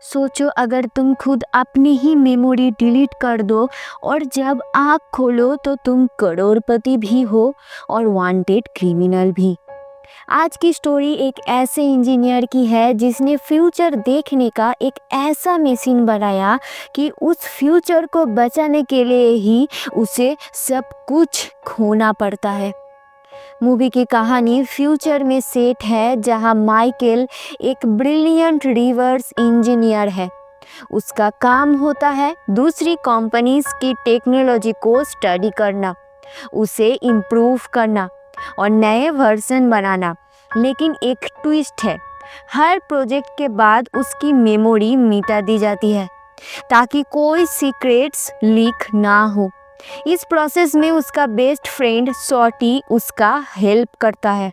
सोचो अगर तुम खुद अपनी ही मेमोरी डिलीट कर दो और जब आँख खोलो तो तुम करोड़पति भी हो और वांटेड क्रिमिनल भी। आज की स्टोरी एक ऐसे इंजीनियर की है जिसने फ्यूचर देखने का एक ऐसा मशीन बनाया कि उस फ्यूचर को बचाने के लिए ही उसे सब कुछ खोना पड़ता है। मूवी की कहानी फ्यूचर में सेट है जहां माइकल एक ब्रिलियंट रिवर्स इंजीनियर है। उसका काम होता है दूसरी कंपनीज की टेक्नोलॉजी को स्टडी करना, उसे इम्प्रूव करना और नए वर्जन बनाना। लेकिन एक ट्विस्ट है, हर प्रोजेक्ट के बाद उसकी मेमोरी मिटा दी जाती है ताकि कोई सीक्रेट्स लीक ना हो। इस प्रोसेस में उसका बेस्ट फ्रेंड सॉटी उसका हेल्प करता है।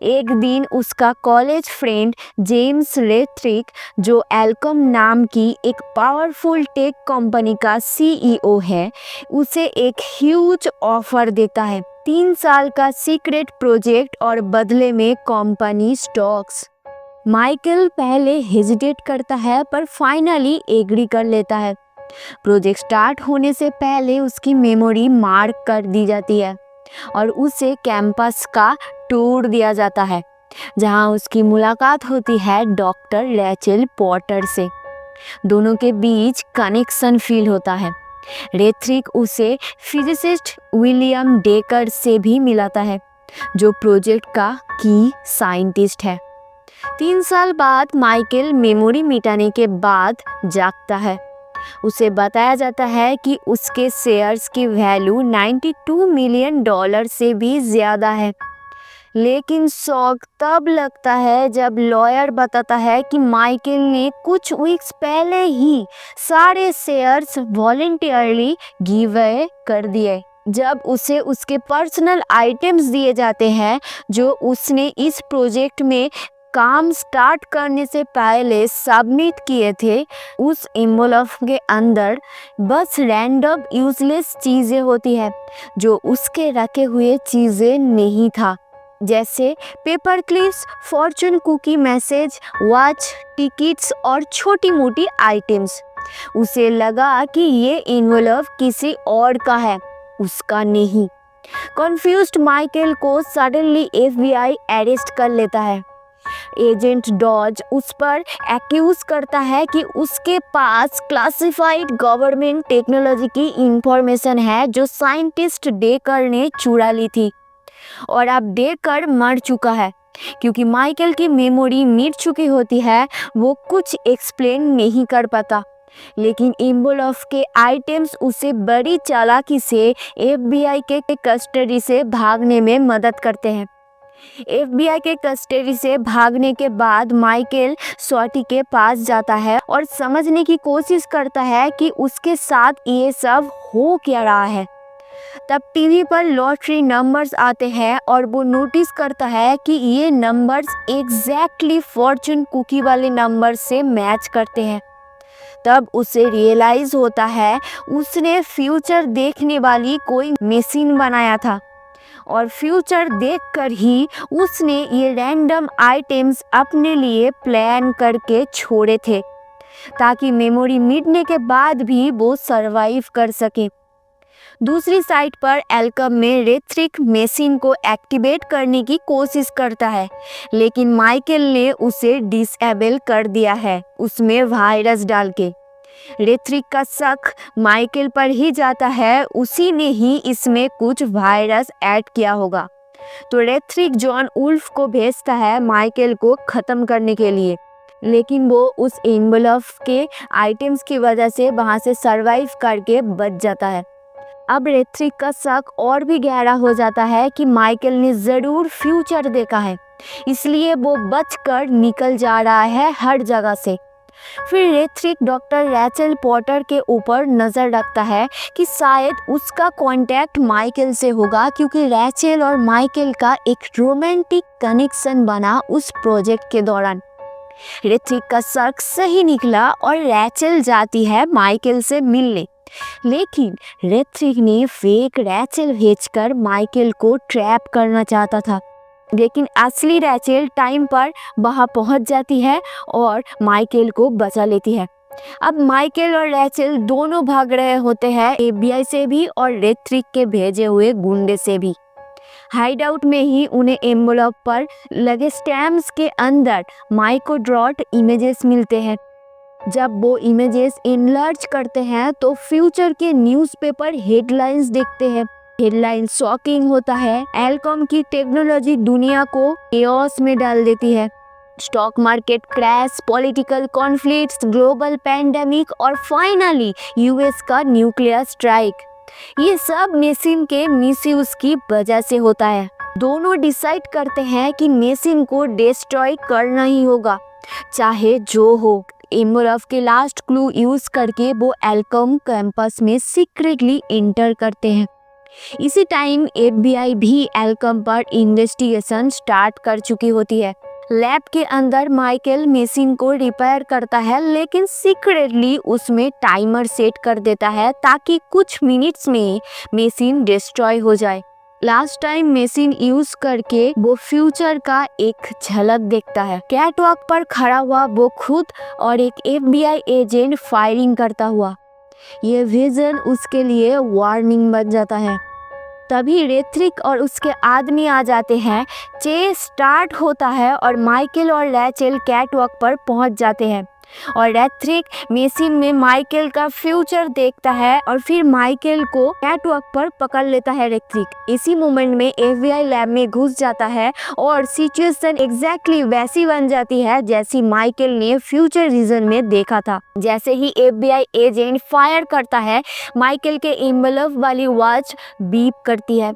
एक दिन उसका कॉलेज फ्रेंड जेम्स लेथ्रिक, जो एल्कम नाम की एक पावरफुल टेक कंपनी का सीईओ है, उसे एक ह्यूज ऑफर देता है, 3 साल का सीक्रेट प्रोजेक्ट और बदले में कंपनी स्टॉक्स। माइकल पहले हेजिटेट करता है पर फाइनली एग्री कर लेता है। प्रोजेक्ट स्टार्ट होने से पहले उसकी मेमोरी मार्क कर दी जाती है और उसे कैंपस का टूर दिया जाता है जहां उसकी मुलाकात होती है डॉक्टर रैचल पॉटर से। दोनों के बीच कनेक्शन फील होता है। लेथ्रिक उसे फिजिसिस्ट विलियम डेकर से भी मिलाता है जो प्रोजेक्ट का की साइंटिस्ट है। 3 साल बाद माइकल मेमोरी मिटाने के बाद जागता है। उसे बताया जाता है कि उसके शेयर्स की वैल्यू $92 मिलियन से भी ज़्यादा है। लेकिन शॉक तब लगता है जब लॉयर बताता है कि माइकल ने कुछ वीक्स पहले ही सारे शेयर्स वॉलंटियरली गिव अवे कर दिए। जब उसे उसके पर्सनल आइटम्स दिए जाते हैं जो उसने इस प्रोजेक्ट में काम स्टार्ट करने से पहले सबमिट किए थे, उस एनवेलप के अंदर बस रैंडम यूजलेस चीज़ें होती है जो उसके रखे हुए चीज़ें नहीं था, जैसे paper clips, fortune cookie, message, watch, tickets और छोटी मोटी आइटम्स। उसे लगा कि ये एनवेलप किसी और का है, उसका नहीं। कन्फ्यूज्ड माइकल को सडनली एफबीआई अरेस्ट कर लेता है। एजेंट डॉज उस पर एक्यूज करता है कि उसके पास क्लासिफाइड गवर्नमेंट टेक्नोलॉजी की इंफॉर्मेशन है जो साइंटिस्ट डेकर ने चुरा ली थी और अब डेकर मर चुका है। क्योंकि माइकल की मेमोरी मिट चुकी होती है, वो कुछ एक्सप्लेन नहीं कर पाता। लेकिन एनवेलप के आइटम्स उसे बड़ी चालाकी से एफबीआई के कस्टडी से भागने में मदद करते हैं। एफबीआई के कस्टडी से भागने के बाद माइकल सॉटी के पास जाता है और समझने की कोशिश करता है कि उसके साथ ये सब हो क्या रहा है। तब टीवी पर लॉटरी नंबर्स आते हैं और वो नोटिस करता है कि ये नंबर्स एग्जैक्टली फॉर्चून कुकी वाले नंबर से मैच करते हैं। तब उसे रियलाइज होता है उसने फ्यूचर देखने वाली कोई मशीन बनाया था और फ्यूचर देखकर ही उसने ये रैंडम आइटम्स अपने लिए प्लान करके छोड़े थे ताकि मेमोरी मिटने के बाद भी वो सरवाइव कर सके। दूसरी साइड पर एल्कम में लेथ्रिक मशीन को एक्टिवेट करने की कोशिश करता है, लेकिन माइकल ने उसे डिसेबल कर दिया है उसमें वायरस डाल के। लेथ्रिक का शक माइकल पर ही जाता है, उसी ने ही इसमें कुछ वायरस ऐड किया होगा। तो लेथ्रिक जॉन उल्फ को भेजता है माइकल को ख़त्म करने के लिए, लेकिन वो उस एनवेलप के आइटम्स की वजह से वहाँ से सरवाइव करके बच जाता है। अब लेथ्रिक का शक और भी गहरा हो जाता है कि माइकल ने ज़रूर फ्यूचर देखा है, इसलिए वो बचकर निकल जा रहा है हर जगह से। फिर लेथ्रिक डॉक्टर रैचल पॉटर के ऊपर नज़र रखता है कि शायद उसका कांटेक्ट माइकल से होगा, क्योंकि रैचल और माइकल का एक रोमांटिक कनेक्शन बना उस प्रोजेक्ट के दौरान। लेथ्रिक का शक सही निकला और रैचल जाती है माइकल से मिलने, लेकिन लेथ्रिक ने फेक रैचल भेजकर माइकल को ट्रैप करना चाहता था। लेकिन असली रैचेल टाइम पर वहां पहुंच जाती है और माइकल को बचा लेती है। अब माइकल और रैचेल दोनों भाग रहे होते हैं एफबीआई से भी और रेथ्रिक के भेजे हुए गुंडे से भी। हाइडआउट में ही उन्हें एनवेलप पर लगे स्टैम्प्स के अंदर माइक्रोडॉट इमेजेस मिलते हैं। जब वो इमेजेस इनलार्ज करते हैं तो फ्यूचर के न्यूज़पेपर हेडलाइंस देखते हैं। हेडलाइन शॉकिंग होता है, एलकॉम की टेक्नोलॉजी दुनिया को केओस में डाल देती है। Stock market crash, political conflicts, global pandemic और फाइनली यूएस का न्यूक्लियर स्ट्राइक, ये सब मेसिन के मिसयूज की वजह से होता है। दोनों डिसाइड करते हैं कि मेसिन को डिस्ट्रॉय करना ही होगा, चाहे जो हो। एमोरफ के लास्ट क्लू यूज करके वो एलकॉम कैंपस में सीक्रेटली एंटर करते हैं। इसी टाइम एफबीआई भी एलकॉम पर इन्वेस्टिगेशन स्टार्ट कर चुकी होती है। लैब के अंदर माइकल मशीन को रिपेयर करता है, लेकिन सीक्रेटली उसमें टाइमर सेट कर देता है ताकि कुछ मिनट्स में मशीन डिस्ट्रॉय हो जाए। लास्ट टाइम मशीन यूज करके वो फ्यूचर का एक झलक देखता है। कैटवॉक पर खड़ा हुआ वो खुद और एक एफबीआई एजेंट फायरिंग करता हुआ। ये विजन उसके लिए वार्निंग बन जाता है। तभी रेथ्रिक और उसके आदमी आ जाते हैं। चेस स्टार्ट होता है और माइकल और रैचेल कैटवॉक पर पहुंच जाते हैं और रेथ्रिक मशीन में माइकल का फ्यूचर देखता है और फिर माइकल को कैटवॉक पर पकड़ लेता है रेथ्रिक। इसी मोमेंट में एफबीआई लैब में घुस जाता है और सिचुएशन एग्जैक्टली वैसी बन जाती है जैसी माइकल ने फ्यूचर रीजन में देखा था। जैसे ही एफबीआई एजेंट फायर करता है, माइकल के एनवेलप वाली वॉच बीप करती है।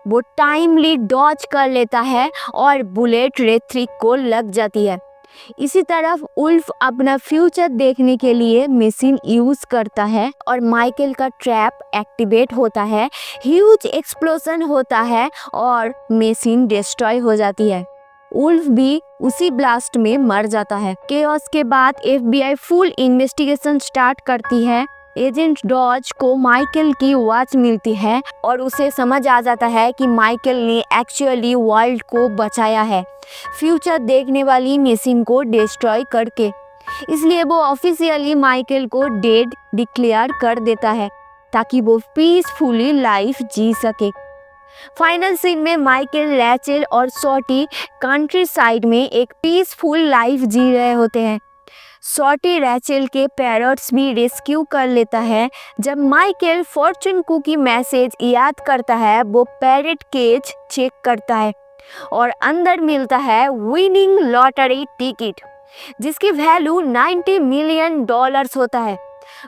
वो टाइमली डॉज कर लेता है और बुलेट रेथ्रिक को लग जाती है। इसी तरफ उल्फ अपना फ्यूचर देखने के लिए मशीन यूज करता है और माइकल का ट्रैप एक्टिवेट होता है। ह्यूज एक्सप्लोजन होता है और मशीन डिस्ट्रॉय हो जाती है। उल्फ भी उसी ब्लास्ट में मर जाता है। केओस के बाद एफबीआई फुल इन्वेस्टिगेशन स्टार्ट करती है। एजेंट डॉज को माइकल की वॉच मिलती है और उसे समझ आ जाता है कि माइकल ने एक्चुअली वर्ल्ड को बचाया है फ्यूचर देखने वाली मशीन को डिस्ट्रॉय करके। इसलिए वो ऑफिशियली माइकल को डेड डिक्लेयर कर देता है ताकि वो पीसफुली लाइफ जी सके। फाइनल सीन में माइकल, रैचेल और शॉर्टी कंट्री साइड में एक पीसफुल लाइफ जी रहे होते हैं। शॉर्टी रैचेल के पैरट्स भी रेस्क्यू कर लेता है। जब माइकल फॉर्चून कुकी मैसेज याद करता है, वो पैरट केज चेक करता है और अंदर मिलता है विनिंग लॉटरी टिकट जिसकी वैल्यू $90 मिलियन होता है।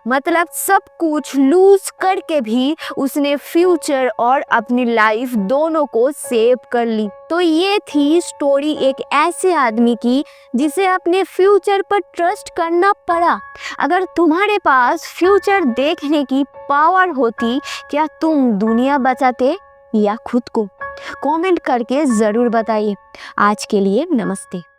मतलब सब कुछ लूज करके भी उसने फ्यूचर और अपनी लाइफ दोनों को सेव कर ली। तो ये थी स्टोरी एक ऐसे आदमी की जिसे अपने फ्यूचर पर ट्रस्ट करना पड़ा। अगर तुम्हारे पास फ्यूचर देखने की पावर होती, क्या तुम दुनिया बचाते या खुद को? कमेंट करके ज़रूर बताइए। आज के लिए नमस्ते।